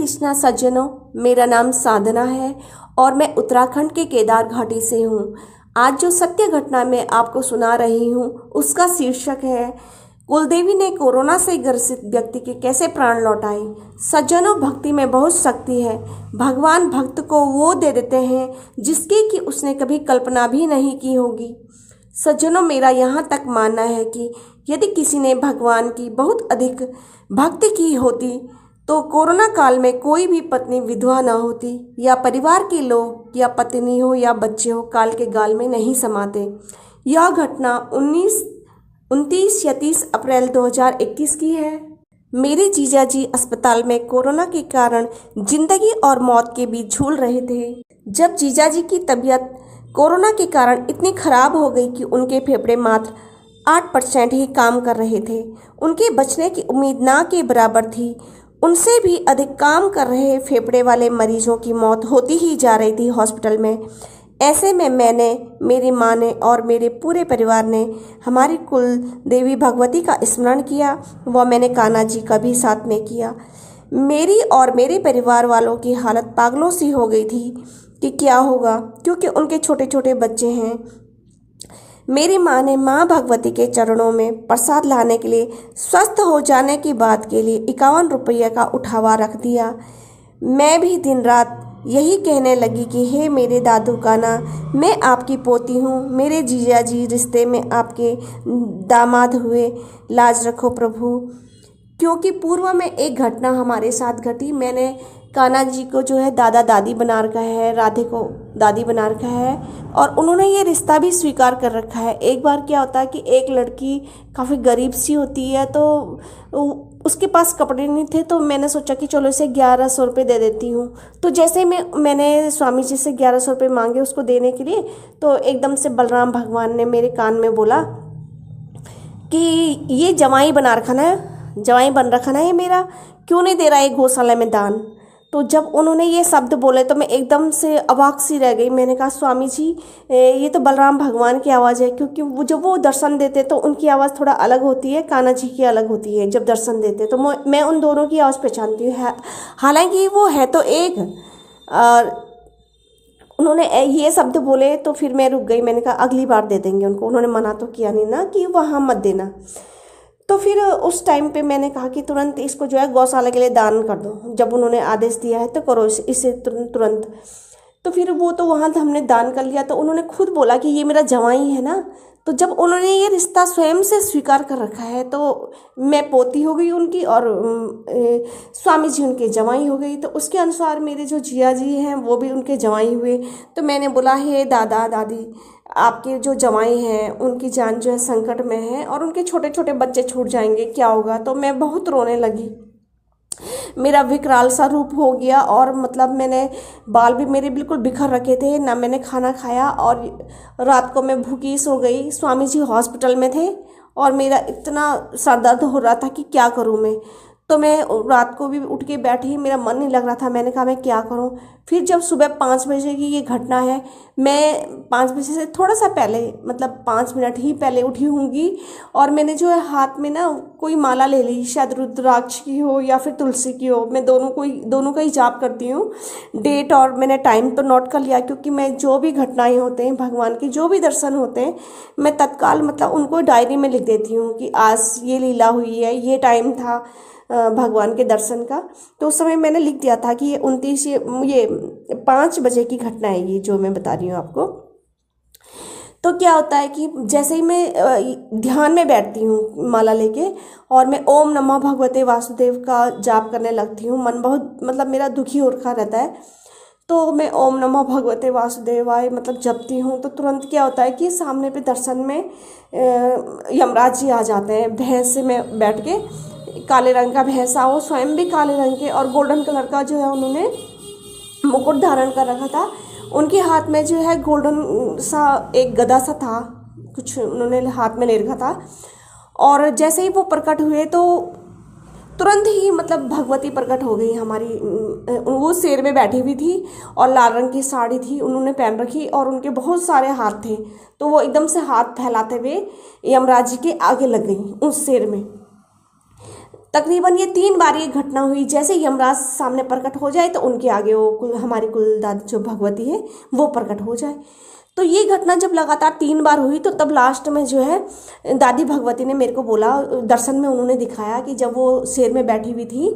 कृष्णा सज्जनों, मेरा नाम साधना है और मैं उत्तराखंड के केदार घाटी से हूँ। आज जो सत्य घटना मैं आपको सुना रही हूँ उसका शीर्षक है कुलदेवी ने कोरोना से ग्रसित व्यक्ति के कैसे प्राण लौटाए। सज्जनों, भक्ति में बहुत शक्ति है। भगवान भक्त को वो दे देते हैं जिसकी कि उसने कभी कल्पना भी नहीं की होगी। सज्जनों, मेरा यहाँ तक मानना है कि यदि किसी ने भगवान की बहुत अधिक भक्ति की होती तो कोरोना काल में कोई भी पत्नी विधवा न होती या परिवार के लोग या पत्नी हो या बच्चे हो काल के गाल में नहीं समाते। यह घटना 29 या 30 अप्रैल 2021 की है। मेरे जीजा जी अस्पताल में कोरोना के कारण जिंदगी और मौत के बीच झूल रहे थे। जब जीजा जी की तबीयत कोरोना के कारण इतनी खराब हो गई कि उनके फेफड़े मात्र 8% ही काम कर रहे थे। उनके बचने की उम्मीद ना के बराबर थी। उनसे भी अधिक काम कर रहे फेफड़े वाले मरीजों की मौत होती ही जा रही थी हॉस्पिटल में। ऐसे में मैंने, मेरी माँ ने और मेरे पूरे परिवार ने हमारी कुल देवी भगवती का स्मरण किया। वह मैंने कान्हा जी का भी साथ में किया। मेरी और मेरे परिवार वालों की हालत पागलों सी हो गई थी कि क्या होगा, क्योंकि उनके छोटे छोटे बच्चे हैं। मेरी माँ ने माँ भगवती के चरणों में प्रसाद लाने के लिए स्वस्थ हो जाने की बात के लिए 51 रुपये का उठावा रख दिया। मैं भी दिन रात यही कहने लगी कि हे मेरे दादू कान्हा, मैं आपकी पोती हूँ। मेरे जीजा जी रिश्ते में आपके दामाद हुए, लाज रखो प्रभु। क्योंकि पूर्व में एक घटना हमारे साथ घटी। मैंने कान्हा जी को जो है दादा दादी बना रखा है, राधे को दादी बना रखा है और उन्होंने ये रिश्ता भी स्वीकार कर रखा है। एक बार क्या होता है कि एक लड़की काफ़ी गरीब सी होती है तो उसके पास कपड़े नहीं थे, तो मैंने सोचा कि चलो इसे 1100 रुपये दे देती हूँ। तो जैसे मैंने स्वामी जी से 1100 रुपये मांगे उसको देने के लिए, तो एकदम से बलराम भगवान ने मेरे कान में बोला कि ये जवाई बना रखा ना, जवाई बन रखा ना ये मेरा, क्यों नहीं दे रहा है गौशाला में दान। तो जब उन्होंने ये शब्द बोले तो मैं एकदम से अवाक सी रह गई। मैंने कहा स्वामी जी, ये तो बलराम भगवान की आवाज़ है, क्योंकि वो जब वो दर्शन देते तो उनकी आवाज़ थोड़ा अलग होती है, कान्हा जी की अलग होती है जब दर्शन देते। तो मैं उन दोनों की आवाज़ पहचानती हूँ, हालांकि वो है तो एक। और उन्होंने ये शब्द बोले तो फिर मैं रुक गई। मैंने कहा अगली बार दे देंगे उनको। उन्होंने मना तो किया नहीं ना कि वहाँ मत देना। तो फिर उस टाइम पे मैंने कहा कि तुरंत इसको जो है गौशाला के लिए दान कर दो। जब उन्होंने आदेश दिया है तो करो इसे तुरंत। तो फिर वो तो वहाँ हमने दान कर लिया। तो उन्होंने खुद बोला कि ये मेरा जवाई है ना। तो जब उन्होंने ये रिश्ता स्वयं से स्वीकार कर रखा है तो मैं पोती हो गई उनकी और स्वामी जी उनके जवाई हो गई। तो उसके अनुसार मेरे जो जिया जी हैं वो भी उनके जवाई हुए। तो मैंने बोला हे दादा दादी, आपके जो जवाई हैं उनकी जान जो है संकट में है और उनके छोटे छोटे बच्चे छूट जाएंगे, क्या होगा। तो मैं बहुत रोने लगी। मेरा विकराल सा रूप हो गया और मतलब मैंने बाल भी मेरे बिल्कुल बिखर रखे थे, ना मैंने खाना खाया और रात को मैं भूखी सो गई। स्वामी जी हॉस्पिटल में थे और मेरा इतना सर दर्द हो रहा था कि क्या करूं मैं। तो मैं रात को भी उठ के बैठी, मेरा मन नहीं लग रहा था। मैंने कहा मैं क्या करूं। फिर जब सुबह 5 बजे की ये घटना है, मैं 5 बजे से थोड़ा सा पहले, मतलब 5 मिनट ही पहले उठी होंगी और मैंने जो है हाथ में ना कोई माला ले ली, शायद रुद्राक्ष की हो या फिर तुलसी की हो। मैं दोनों का ही जाप करती हूँ। डेट और मैंने टाइम तो नोट कर लिया, क्योंकि मैं जो भी घटनाएं होते हैं भगवान के, जो भी दर्शन होते हैं, मैं तत्काल मतलब उनको डायरी में लिख देती हूँ कि आज ये लीला हुई है, ये टाइम था भगवान के दर्शन का। तो उस समय मैंने लिख दिया था कि ये 5 बजे की घटना है, ये जो मैं बता रही हूँ आपको। तो क्या होता है कि जैसे ही मैं ध्यान में बैठती हूँ माला लेके और मैं ओम नमः भगवते वासुदेव का जाप करने लगती हूँ, मन बहुत मतलब मेरा दुखी हो रखा रहता है, तो मैं ओम नमः भगवते वासुदेवाय मतलब जपती हूँ। तो तुरंत क्या होता है कि सामने पे दर्शन में यमराज जी आ जाते हैं। भैंस से मैं बैठ के, काले रंग का भैंसा, वो स्वयं भी काले रंग के और गोल्डन कलर का जो है उन्होंने मुकुट धारण कर रखा था। उनके हाथ में जो है गोल्डन सा एक गदा सा था, कुछ उन्होंने हाथ में ले रखा था। और जैसे ही वो प्रकट हुए तो तुरंत ही मतलब भगवती प्रकट हो गई हमारी। वो शेर में बैठी हुई थी और लाल रंग की साड़ी थी उन्होंने पहन रखी और उनके बहुत सारे हाथ थे। तो वो एकदम से हाथ फैलाते हुए यमराज जी के आगे लग गई उस शेर में। तकरीबन ये 3 बार ये घटना हुई। जैसे यमराज सामने प्रकट हो जाए तो उनके आगे वो हमारी कुलदादी जो भगवती है वो प्रकट हो जाए। तो ये घटना जब लगातार 3 बार हुई तो तब लास्ट में जो है दादी भगवती ने मेरे को बोला, दर्शन में उन्होंने दिखाया कि जब वो शेर में बैठी हुई थी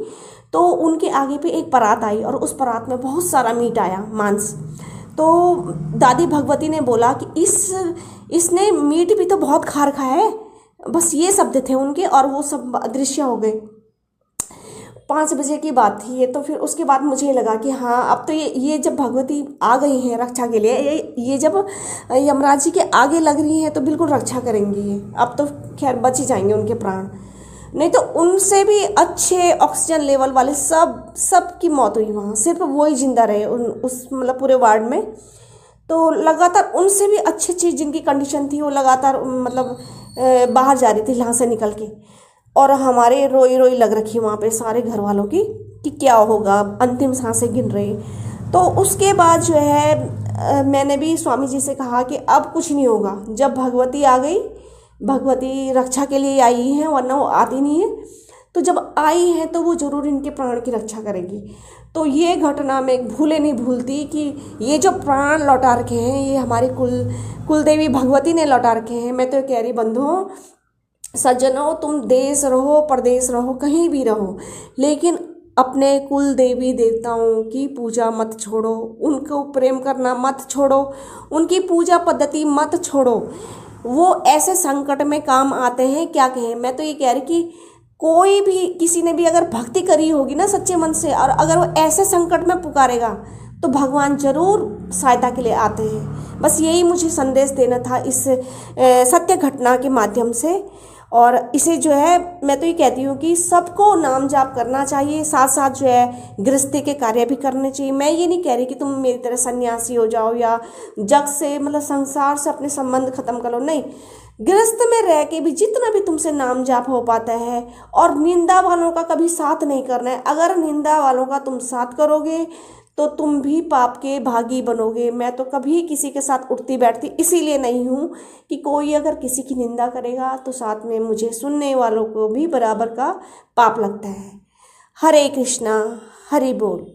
तो उनके आगे पे एक परात आई और उस परात में बहुत सारा मीट आया, मांस। तो दादी भगवती ने बोला कि इसने मीट भी तो बहुत खा रखा है। बस ये शब्द थे उनके और वो सब अदृश्य हो गए। 5 बजे की बात थी ये। तो फिर उसके बाद मुझे लगा कि हाँ, अब तो ये जब भगवती आ गई हैं रक्षा के लिए, ये जब यमराज जी के आगे लग रही हैं तो बिल्कुल रक्षा करेंगी ये। अब तो खैर बच ही जाएंगे उनके प्राण, नहीं तो उनसे भी अच्छे ऑक्सीजन लेवल वाले सब की मौत हुई वहाँ, सिर्फ वो ही जिंदा रहे उस मतलब पूरे वार्ड में। तो लगातार उनसे भी अच्छी चीज़ जिनकी कंडीशन थी वो लगातार मतलब बाहर जा रही थी यहाँ से निकल के। और हमारे रोई रोई लग रखी वहाँ पे सारे घर वालों की कि क्या होगा, अंतिम सांसें गिन रही। तो उसके बाद जो है मैंने भी स्वामी जी से कहा कि अब कुछ नहीं होगा, जब भगवती आ गई, भगवती रक्षा के लिए आई हैं वरना वो आती नहीं है, तो जब आई है तो वो ज़रूर इनके प्राण की रक्षा करेगी। तो ये घटना मैं भूले नहीं भूलती कि ये जो प्राण लौटा रखे हैं ये हमारी कुलदेवी भगवती ने लौटा रखे हैं। मैं तो कह रही बंधुओं सज्जनों, तुम देश रहो परदेश रहो कहीं भी रहो, लेकिन अपने कुल देवी देवताओं की पूजा मत छोड़ो, उनको प्रेम करना मत छोड़ो, उनकी पूजा पद्धति मत छोड़ो। वो ऐसे संकट में काम आते हैं, क्या कहें। मैं तो ये कह रही कि कोई भी किसी ने भी अगर भक्ति करी होगी ना सच्चे मन से, और अगर वो ऐसे संकट में पुकारेगा तो भगवान जरूर सहायता के लिए आते हैं। बस यही मुझे संदेश देना था इस सत्य घटना के माध्यम से। और इसे जो है मैं तो ये कहती हूँ कि सबको नाम जाप करना चाहिए, साथ साथ जो है गृहस्थी के कार्य भी करने चाहिए। मैं ये नहीं कह रही कि तुम मेरी तरह सन्यासी हो जाओ या जग से मतलब संसार से अपने संबंध खत्म करो, नहीं। गृहस्थ में रह के भी जितना भी तुमसे नाम जाप हो पाता है, और निंदा वालों का कभी साथ नहीं करना है। अगर निंदा वालों का तुम साथ करोगे तो तुम भी पाप के भागी बनोगे। मैं तो कभी किसी के साथ उठती बैठती इसीलिए नहीं हूँ कि कोई अगर किसी की निंदा करेगा तो साथ में मुझे सुनने वालों को भी बराबर का पाप लगता है। हरे कृष्णा, हरि बोल।